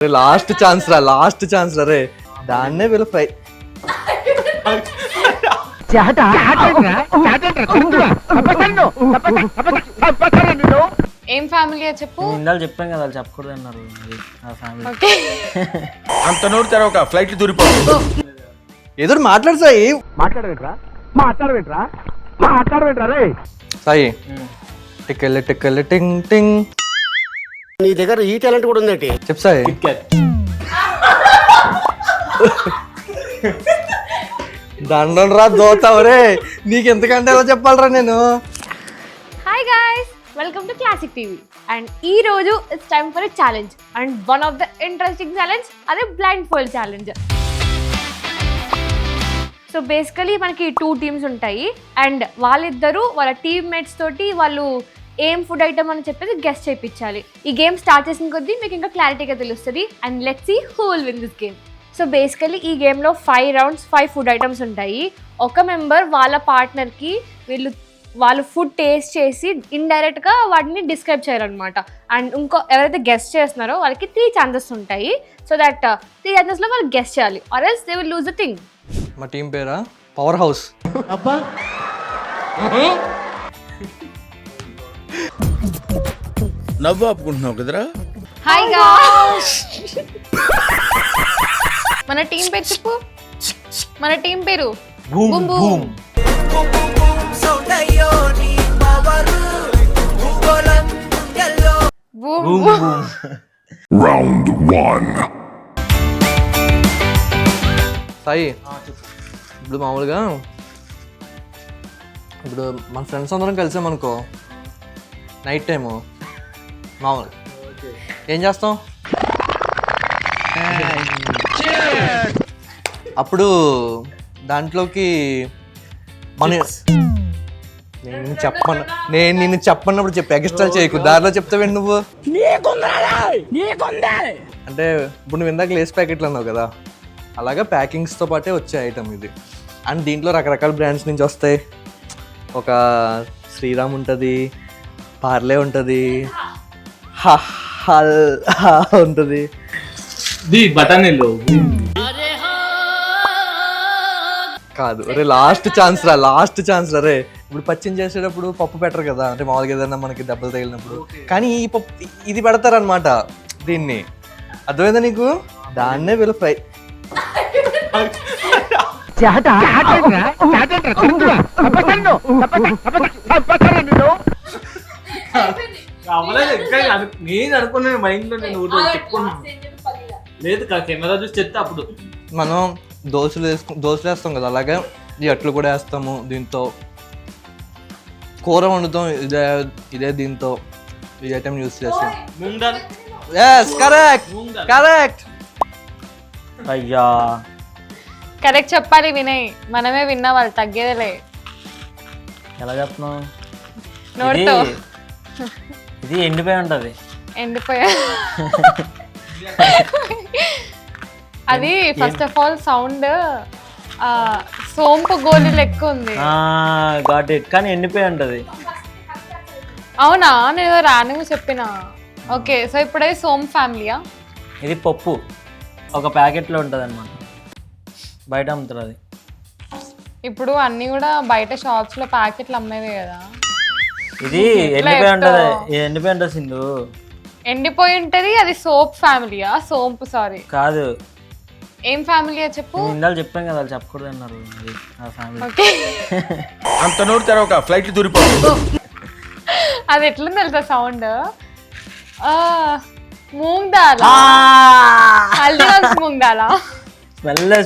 Last chance రా రే, దాన్నే వీళ్ళు ఫ్రై. ఏం ఫ్యామిలీ చెప్పు. ఇందాక చెప్పాను కదా, వాళ్ళు చెప్పకూడదు అన్నారు. ఓకే అంత నోరు తెరవక ఫ్లైట్ దూరిపోతుంది. ఎదురు మాట్లాడు సాయి. రే సాయి, టికెళ్ళి టింగ్ టింగ్. నీ దగ్గర ఈ టాలెంట్ కూడా ఉందండి. చెప్పు సాయి. దండం రా దోతావరే, నీకు ఎంతకంటే ఎలా చెప్పాలరా నేను. Hi guys, welcome to classic TV. And ఈ రోజు it's time for a challenge. And one of the interesting challenge అదే blindfold challenge. So basically మనకి 2 టీమ్స్ ఉంటాయి అండ్ వాళ్ళిద్దరూ వాళ్ళ టీమ్మేట్స్ తోటి వాళ్ళు ఏం ఫుడ్ ఐటమ్ అని చెప్పేసి గెస్ట్ చేయించాలి. ఈ గేమ్ స్టార్ట్ చేసిన కొద్దీ మీకు ఇంకా క్లారిటీగా తెలుస్తుంది. And let's see who will win this game. So basically ఈ గేమ్లో 5 రౌండ్స్ 5 ఫుడ్ ఐటమ్స్ ఉంటాయి. ఒక మెంబర్ వాళ్ళ పార్ట్నర్కి వాళ్ళు ఫుడ్ టేస్ట్ చేసి ఇండైరెక్ట్గా వాటిని డిస్క్రైబ్ చేయాలన్నమాట. అండ్ ఎవరైతే గెస్ట్ చేస్తున్నారో వాళ్ళకి 3 ఛాన్సెస్ ఉంటాయి. సో దట్ 3 ఛాన్సెస్లో వాళ్ళు గెస్ట్ చేయాలి or else they will lose the thing. మా టీం పేరా పవర్ హౌస్. అబ్బా నవ్వు ఆపుకుంటున్నావు కదరా. హాయ్ గాయ్స్, మన టీం పేరు చెప్పు. మన టీం పేరు boom boom. Boom boom. Round 1. Sai, ఇప్పుడు మామూలుగా ఇప్పుడు మన ఫ్రెండ్స్ అందరం కలిసామనుకో, నైట్ టైము మామూలుగా ఏం చేస్తాం? అప్పుడు దాంట్లోకి మన నేను నిన్ను చెప్పన్నప్పుడు చెప్పి ఎక్స్ట్రా చేయకు, దారిలో చెప్తావేంటి నువ్వు? అంటే ఇప్పుడు నువ్వు ఇందాక లేస్ ప్యాకెట్లు అన్నావు కదా, అలాగా ప్యాకింగ్స్తో పాటే వచ్చే ఐటమ్ ఇది. అండ్ దీంట్లో రకరకాల బ్రాండ్స్ నుంచి వస్తాయి. ఒక శ్రీరామ్ ఉంటుంది, పార్లే ఉంటుంది, ఉంటుంది, కాదు రే లాస్ట్ ఛాన్స్ రే. ఇప్పుడు పచ్చిని చేసేటప్పుడు పప్పు పెట్టరు కదా, అంటే మామూలుగా ఏదైనా మనకి దెబ్బలు తగిలినప్పుడు. కానీ ఈ పప్పు ఇది పెడతారనమాట దీన్ని, అర్థమైందా నీకు? దాన్నే వీళ్ళు ఫ్రై. నేను అనుకున్నాను మైండ్ లో, నేను చెప్పుకున్నాను లేదు కెమెరా చూసి చెప్తే అప్పుడు మనం దోశలు వేస్తాం కదా, అలాగే ఈ అట్లు కూడా వేస్తాము. దీంతో కూర వండుతాం, ఇదే దీంతో ఈ ఐటమ్ యూస్ చేస్తాం. కరెక్ట్. అయ్యా కరెక్ట్ చెప్పాలి వినయ్, మనమే విన్నా, వాళ్ళు తగ్గేదేలే. ఎలా చెప్తున్నావు? నోటితో. ఇది ఎండిపోయి ఉంటది. ఎండిపోయా అది ఫస్ట్ ఆఫ్ ఆల్ సౌండ్ సోంపు గోళీ లెక్క ఉంది. గాట్ ఇట్, కానీ ఎండిపోయి ఉంటది. అవునా, నేను రాను చెప్పిన. ఓకే, సో ఇప్పుడైతే సోమ్ ఫ్యామిలీయా? ఇది పప్పు ఒక ప్యాకెట్లో ఉంటుంది అన్నమాట, బయట అమ్ముతారు అది. ఇప్పుడు అన్ని కూడా బయట షాప్స్ లో ప్యాకెట్లు అమ్మేవే కదా. ఇది ఎండిపోయి ఉంటుంది సింధు. ఎండిపోయి ఉంటది. అది సోప్ ఫ్యామిలీయా? సోంపు సారీ కాదు. ఏం ఫ్యామిలీయా చెప్పు. ఇందాక చెప్పాను కదా, వాళ్ళు చెప్పకూడదు అన్నారు. ఆ ఫ్యామిలీ. ఓకే అంత నోరు తెరవక ఫ్లైట్ దూరిపోతుంది. అది ఎట్లా తెలుసా సౌండ్? మూంగ్ దాల్, హల్దీరామ్స్ మూంగ్ దాలా.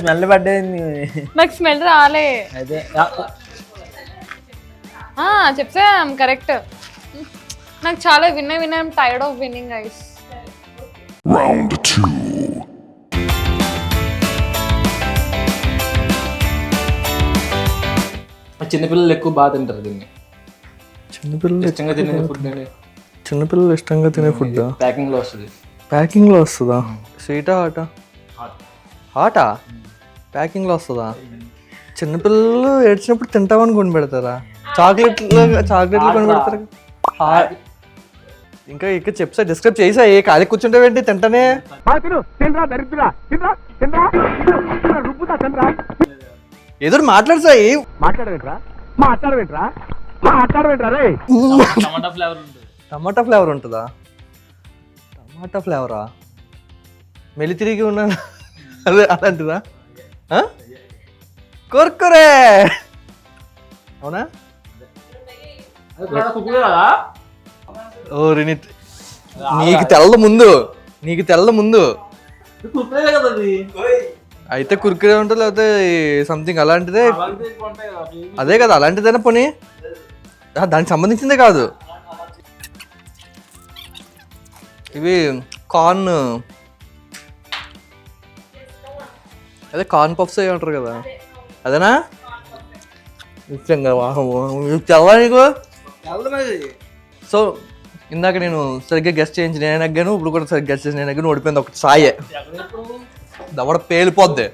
స్మెల్ పడ్డది. నాకు స్మెల్ రాలే. అయితే చెప్తే కరెక్ట్. నాకు చాలా విన్నా tired of winning guys. Round 2. చిన్నపిల్లలు ఎక్కువ బాగా తింటారు దీన్ని. చిన్నపిల్లలు ఇష్టంగా తినే ఫుడ్ అండి. చిన్నపిల్లలు ఇష్టంగా తినే ఫుడ్ ప్యాకింగ్ లో వస్తుంది. ప్యాకింగ్లో వస్తుందా? స్వీటా హాటా ప్యాకింగ్లో వస్తుందా? చిన్నపిల్లలు ఏడ్చినప్పుడు తింటామని కొని పెడతారా? చాక్లెట్లు కొని పెడతారు. ఇంకా ఇక్కడ చెప్సా డిస్క్రైబ్ చేసా ఏ ఖాళీ కూర్చుంటావేంటి తింటానే ఏదో మాట్లాడు సాయి టమాటా ఫ్లేవర్ ఉంటుంది. టమాటా ఫ్లేవర్ ఉంటుందా? టమాటా ఫ్లేవరా? మెలి తిరిగి ఉన్నాను అదే అలాంటిదా? కుర్కురే అవునా? అది కూడా కుక్కర్ కదా? ఓ రినిత్ నీకు తెల్ల ముందు ఇది కుక్కరే కదా అది. అయితే కుర్కురే ఉంటుంది లేకపోతే సంథింగ్ అలాంటిదే. అలాగే ఉంటాయి కదా అవి. అదే కదా అలాంటిదేనా పోనీ? దానికి సంబంధించిందే కాదు ఇవి కార్న్ అదే కార్న్ పఫ్స్ అవి ఉంటారు కదా అదేనా? తెల్లవా నీకు? సో ఇందాక నేను సరిగ్గా గెస్ట్ చేయించి నేను అగ్గాను, ఇప్పుడు కూడా సరిగ్గా గెస్ట్ చేసి నేను అగ్గాను. ఓడిపోయింది ఒకటి సాయే, దవడ పేలిపోద్ది.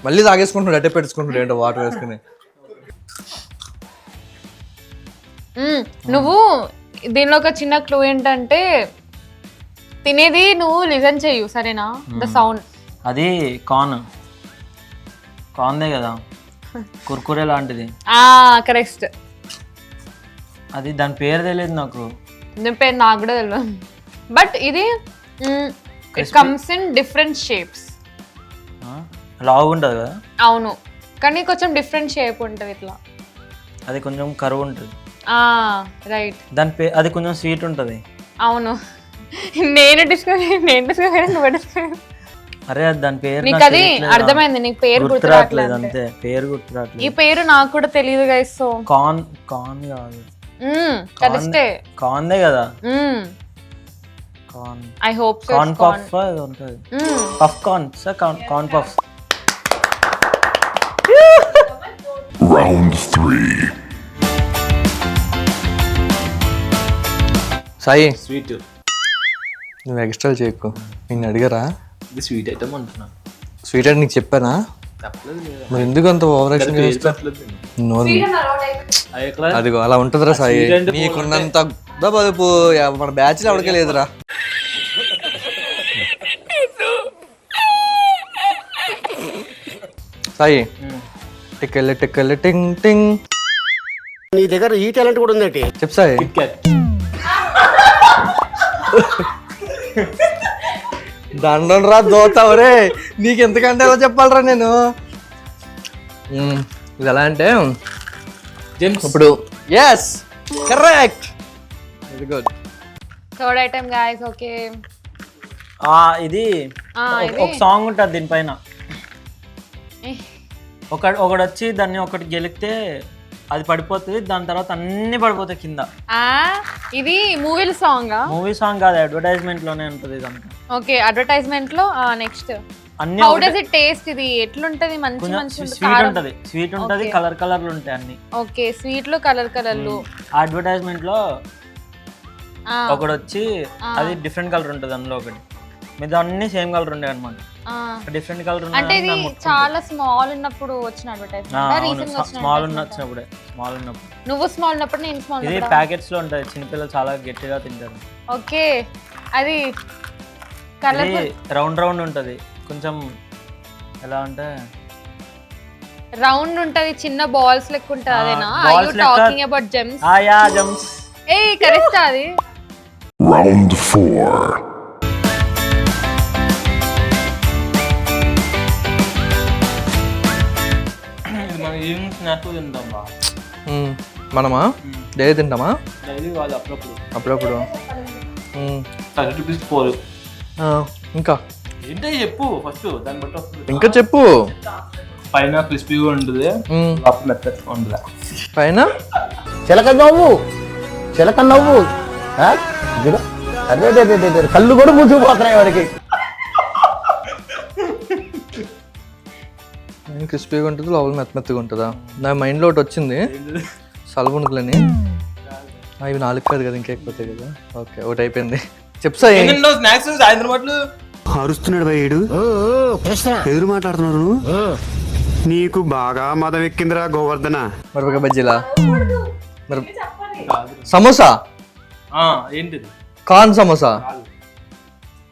మళ్ళీ తాగేసుకుంటున్నాడు, అట్టే పెట్టుకుంటున్నాడు ఏంటో వాటర్ వేసుకుని. నువ్వు దీనిలో ఒక చిన్న క్లూ ఏంటంటే తినేది నువ్వు లిజన్ చెయ్యు సరేనా? ద సౌండ్ అది కార్న్దే కదా, కుర్కురే లాంటిది. కరెక్ట్. అది దాని పేరు తెలియదు నాకు. దీని పేరు నాకు కూడా తెలియదు. బట్ ఇది it comes in different shapes. లావు ఉంటుంది కదా? అవును, కానీ కొంచెం డిఫరెంట్ షేప్ ఉంటుంది ఇట్లా. అది కొంచెం కరువు ఉంటుంది. రైట్. దాని పేరు అది కొంచెం స్వీట్ ఉంటుంది. అవును, నేను డిస్కస్ నువ్వు డిస్కస్. అరే అది దాని పేరు నీకు అది అర్థమైంది, నీకు పేరు గుర్తురాట్లేదు అంతే. పేరు గుర్తురాట్లేదు. ఈ పేరు నాకు కూడా తెలియదు గైస్. సో కార్న్ కాదు, కరెక్టే, కార్న్దే కదా. Corn I hope so. Corn puff అది ఉంటుంది. Puff corn sir, corn puff. Round 3. Sai sweet. నువ్వు ఎక్స్ట్రా చేయకు, నిన్ను అడిగారా? ఇది స్వీట్ ఐటమ్ అంటున్నా. స్వీట్ అని నీకు చెప్పానా? మరి ఎందుకు అంత ఓవర్ యాక్షన్ చేస్తావు? అదిగో అలా ఉంటుందిరా సాయి, నీకున్నంత బదుపు మన బ్యాచ్ లో ఎవరికే లేదురా. సాయి టిక్కెళ్ళి టింగ్ టింగ్. నీ దగ్గర ఈ టాలెంట్ కూడా ఉందండి. చెప్పు సాయి. దండం రా దోతావరే, నీకు ఎంతకంటే ఎలా చెప్పాలరా నేను. ఇది ఎలా అంటే ఇప్పుడు yes correct, very good. Third item guys. Okay, ఇది ఒక సాంగ్ ఉంటుంది దీనిపైన. ఒకడు వచ్చి దాన్ని ఒకటి గెలికితే అది పడిపోతుంది, దాని తర్వాత అన్ని పడిపోతాయి కింద. ఇది మూవీ సాంగ్ కాదు, అడ్వర్టైజ్మెంట్ లోనే ఉంటుంది ఇదంతా. ఓకే, అడ్వర్టైజ్మెంట్ లో. నెక్స్ట్ అన్ని హౌ డస్ ఇట్ టేస్ట్? ఇది ఎట్లుంటది? మంచి స్వీట్ ఉంటది, కలర్లు ఉంటాయి అన్ని. ఓకే, స్వీట్ లో కలర్లు. అడ్వర్టైజ్మెంట్ లో ఒకడు వచ్చి అది డిఫరెంట్ కలర్ ఉంటుంది, అందులో ఒకటి మీద అన్ని సేమ్ కలర్ ఉండే అనమాట. డిఫరెంట్ కలర్ అంటే ఇది చాలా స్మాల్ ఉన్నప్పుడు వచ్చిన అడ్వర్టైజ్మెంట్. స్మాల్ ఉన్నప్పుడే. నువ్వు స్మాల్ ఉన్నప్పుడు నేను స్మాల్. ఇది ప్యాకెట్స్ లో ఉంటది, చిన్నపిల్లలు చాలా గట్టిగా తింటారు. ఓకే, అది కలర్ రౌండ్ ఉంటది, కొంచెం ఎలా అంటే రౌండ్ ఉంటది, చిన్న బాల్స్ లెక్క ఉంటది. అదేనా? Are you talking about gems? Yeah, gems. Correct. అది Round 4. మనం ఈవినింగ్ స్నాక్స్ తింటాం బా. మనమా డైలీ తింటామా? డైలీ వాళ్ళు అప్పుడప్పుడు 30 రూపీస్ 4. ఇంకా ఏంటో చెప్పు ఫస్ట్, దాన్ని బట్టి వస్తుంది. ఇంకా చెప్పు. పైన క్రిస్పీగా ఉంటుంది, లోపల మెత్తగా ఉంటుంది. పైన చిలక నవ్వు అదే కళ్ళు కూడా మూసుకుపోతున్నాయి వారికి. క్రిస్పీగా ఉంటుంది, లోపల మెత్తగా ఉంటుందా? నా మైండ్లో ఒకటి వచ్చింది, సలబునుకులని. ఇవి 4 కాదు కదా, ఇంకెక్కిపోతాయి కదా. ఓకే, ఒకటి అయిపోయింది. చెప్సా స్నాక్స్ సాయంత్రం అట్లు అరుస్తున్నాడు భయ్యుడు, ఎదురు మాట్లాడుతున్నారు. నీకు బాగా మదం ఎక్కిందిరా గోవర్ధన. మిరపకాయ బజ్జీలా? సమోసా ఏంటిది కార్న్ సమోసా,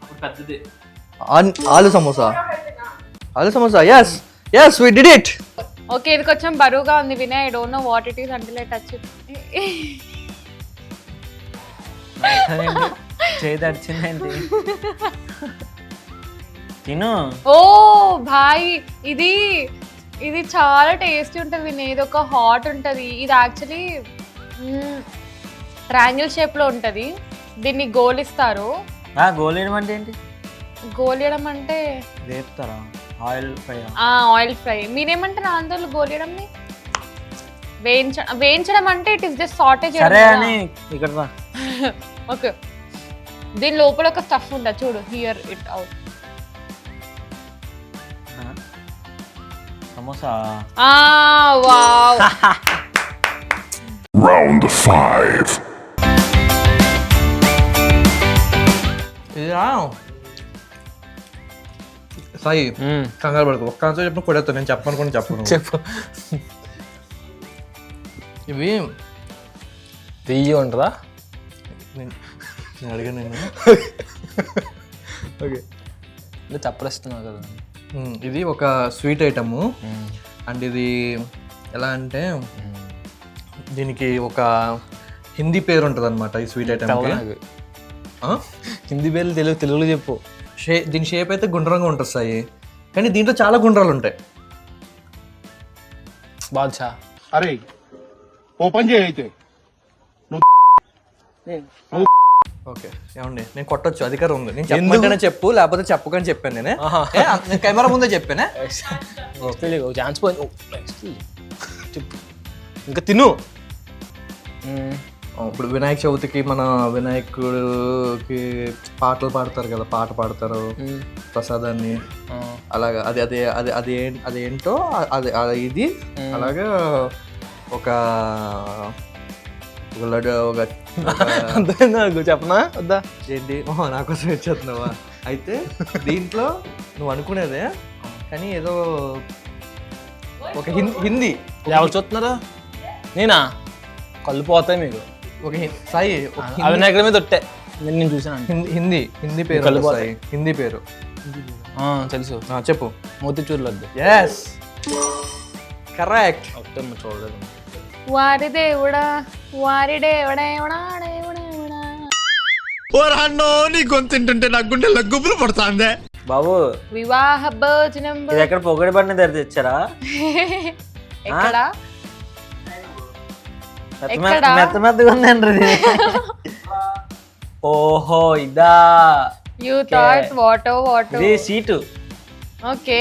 అప్పుడు పెద్దది. Aloo samosa, aloo samosa. Yes yes we did it. Okay, ఇది కొంచెం బరువుగా ఉంది Vinay. I don't know what it is until I touch it. చేయి తడిచిందేంటి? తిను. ఓ భాయ్, ఇది చాలా టేస్టీ ఉంటుంది వినయ్. ఇది ఒక హాట్ ఉంటుంది. ఇది యాక్చువల్లీ ట్రయాంగిల్ షేప్లో ఉంటుంది. దీన్ని గోలిస్తారు. గోలేయడం అంటే ఏంటి? గోలియడం అంటే వేపుతారా? Oil fry? Oil fry. మీరేమంటారు ఆంధ్రలో గోలియడంని? వేయించడం అంటే ఇట్ ఇస్ జస్ట్ సాటే సరే చేయడం. అని ఇక్కడ రా. ఓకే, దీని లోపల ఒక స్టఫ్ ఉంటుంది చూడు. Here it out. Samosa. Wow. Round 5. Sai కంగారు పడుకో, ఒక్క ఆన్సర్ చెప్పిన కొడేస్తాను. నేను చెప్పనుకుని చెప్పను. చెప్పు. ఇవి వెయ్యి ఉంటుందా? నేను అడిగాను నేను. ఓకే, నువ్వు చెప్పలేస్తున్నావు కదా. ఇది ఒక స్వీట్ ఐటము. అండ్ ఇది ఎలా అంటే దీనికి ఒక హిందీ పేరు ఉంటుంది అనమాట ఈ స్వీట్ ఐటమ్. హిందీ పేర్లు తెలుగులో చెప్పు. దీని షేప్ అయితే గుండ్రంగా ఉంటుంది సాయి, కానీ దీంట్లో చాలా గుండ్రాలు ఉంటాయి. బాద్షా. అరే ఓపెన్ చేయి అయితే. ఓకే ఏమండి, నేను కొట్టొచ్చు, అధికారం ఉంది. నేను చెప్పమంటేనే చెప్పు, లేకపోతే చెప్పకని చెప్పాను నేనే. నేను కెమెరా ముందే చెప్పానే. ఛాన్స్ పోయింది. చెప్పు, ఇంకా తిను. ఇప్పుడు వినాయక చవితికి మన వినాయకుడికి పాటలు పాడతారు కదా, పాట పాడతారు ప్రసాదాన్ని. అలాగా అది అది అది అది అదేంటో అది ఇది అలాగా ఒక లడ్డు ఒక చెప్పనా వద్దా? ఏంటి నాకోసం వచ్చేస్తున్నావా? అయితే దీంట్లో నువ్వు అనుకునేదే, కానీ ఏదో ఒక హిందీ. ఎవరు చూస్తున్నారా? నేనా? కళ్ళు పోతాయి మీకు. ఒక సాయి అవినాయకుల మీద ఒట్టే నేను చూసాను. హిందీ పేరు ఉంటుంది సాయి, హిందీ పేరు తెలుసు. చెప్పు. మోతిచూర్ లడ్డు. Yes correct. చూడలేదు. వారి దేవుడా వారి దేవుడా దేవుడా దేవుడా. నీ గొంతుంటుంటే నా గుండె లగ్గుపులు పడుతుందే. బాబు, వివాహ భోజనం. ఇది ఎక్కడ పొగడి బండి దగ్గర తెచ్చారా? ఎక్కడ మెత్త మెత్తగా ఉందండి. ఓహో ఇదా. యూ థాట్ వాట్ ఇది సీటు. ఓకే,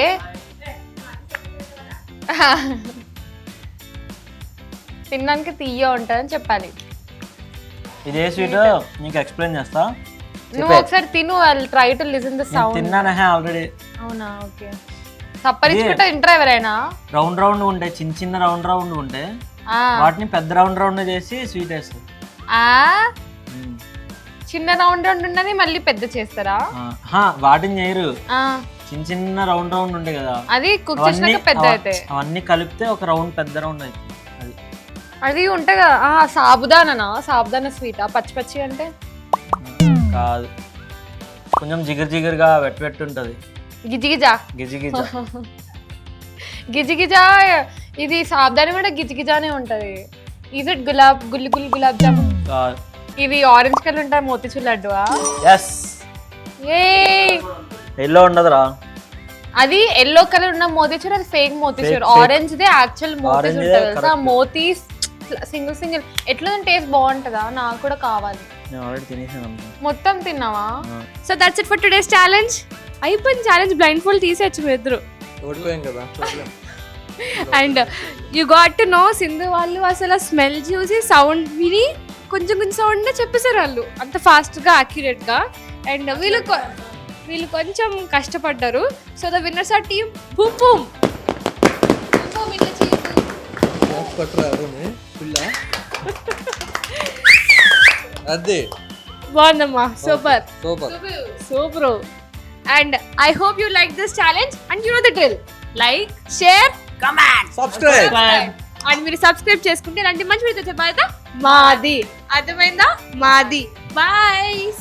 తినడానికి తీయ ఉంటుందని చెప్పాలి. ఇది ఏ స్వీట్ నీకు ఎక్స్ప్లెయిన్ చేస్తా. నువ్వు ఒకసారి తిను. I will try to listen the sound. తిన్నానే ఆల్రెడీ. అవునా? ఓకే. సప్పరించుకుంటా తింటారా ఎవరైనా? రౌండ్ రౌండ్ ఉంటాయి, చిన్న చిన్న రౌండ్ రౌండ్ ఉంటాయి. వాటిని పెద్ద రౌండ్ రౌండ్ చేసి స్వీట్ వేస్తారు. చిన్న రౌండ్ రౌండ్ ఉండని మళ్ళీ పెద్ద చేస్తారా? వాటిని చేయరు, చిన్న చిన్న రౌండ్ రౌండ్ ఉంటాయి కదా, అది కుక్ చేసినాక పెద్ద అయితే అవన్నీ కలిపితే ఒక రౌండ్ పెద్ద రౌండ్ అవుతుంది. అది ఉంటాయి కదా. సాబుదానా స్వీటా? పచ్చి పచ్చి అంటే కాదు, కొంచెం జిగర్ జిగర్గా వెట్టు ఉంటుంది. గిజిగిజా. గిజిగిజా. గిజిగిజా. ఇది సాబుదానా కూడా గిజిగిజానే ఉంటది. Is it gulab jamun? ఇది ఆరెంజ్ కలర్ ఉంటాయి మోతిచూర్ లడ్డువా? ఎల్లో ఉండదురా. అది ఎల్లో కలర్ ఉన్న మోతిచూర్, అది fake motichoor. Orange they actual motichoor తెలుసా? మోతీస్ సింగిల్ ఎట్లా టేస్ట్ బాగుంటుందా? నాకు కూడా కావాలి. మొత్తం తిన్నావా? So that's it for today's challenge. అయిపోయింది ఛాలెంజ్. బ్లైండ్ ఫోల్డ్ తీసేయచ్చు మీ ఇద్దరు. And you got to know, Sindhu వాళ్ళు అసలు స్మెల్ చూసి సౌండ్ విని కొంచెం సౌండ్ చెప్పేశారు వాళ్ళు, అంత ఫాస్ట్గా యాక్యురేట్గా. అండ్ వీళ్ళు కొంచెం కష్టపడ్డారు. So the winners are team boom boom. అదే బాగుందమ్మా. Super. And I hope you like this challenge and you know the drill. Like, share, comment, subscribe. And మీరు సబ్స్క్రైబ్ చేసుకుంటే ఇలాంటి మంచి వీడియోతో బాయ్. మాది. అర్థమైందా? మాది. బాయ్.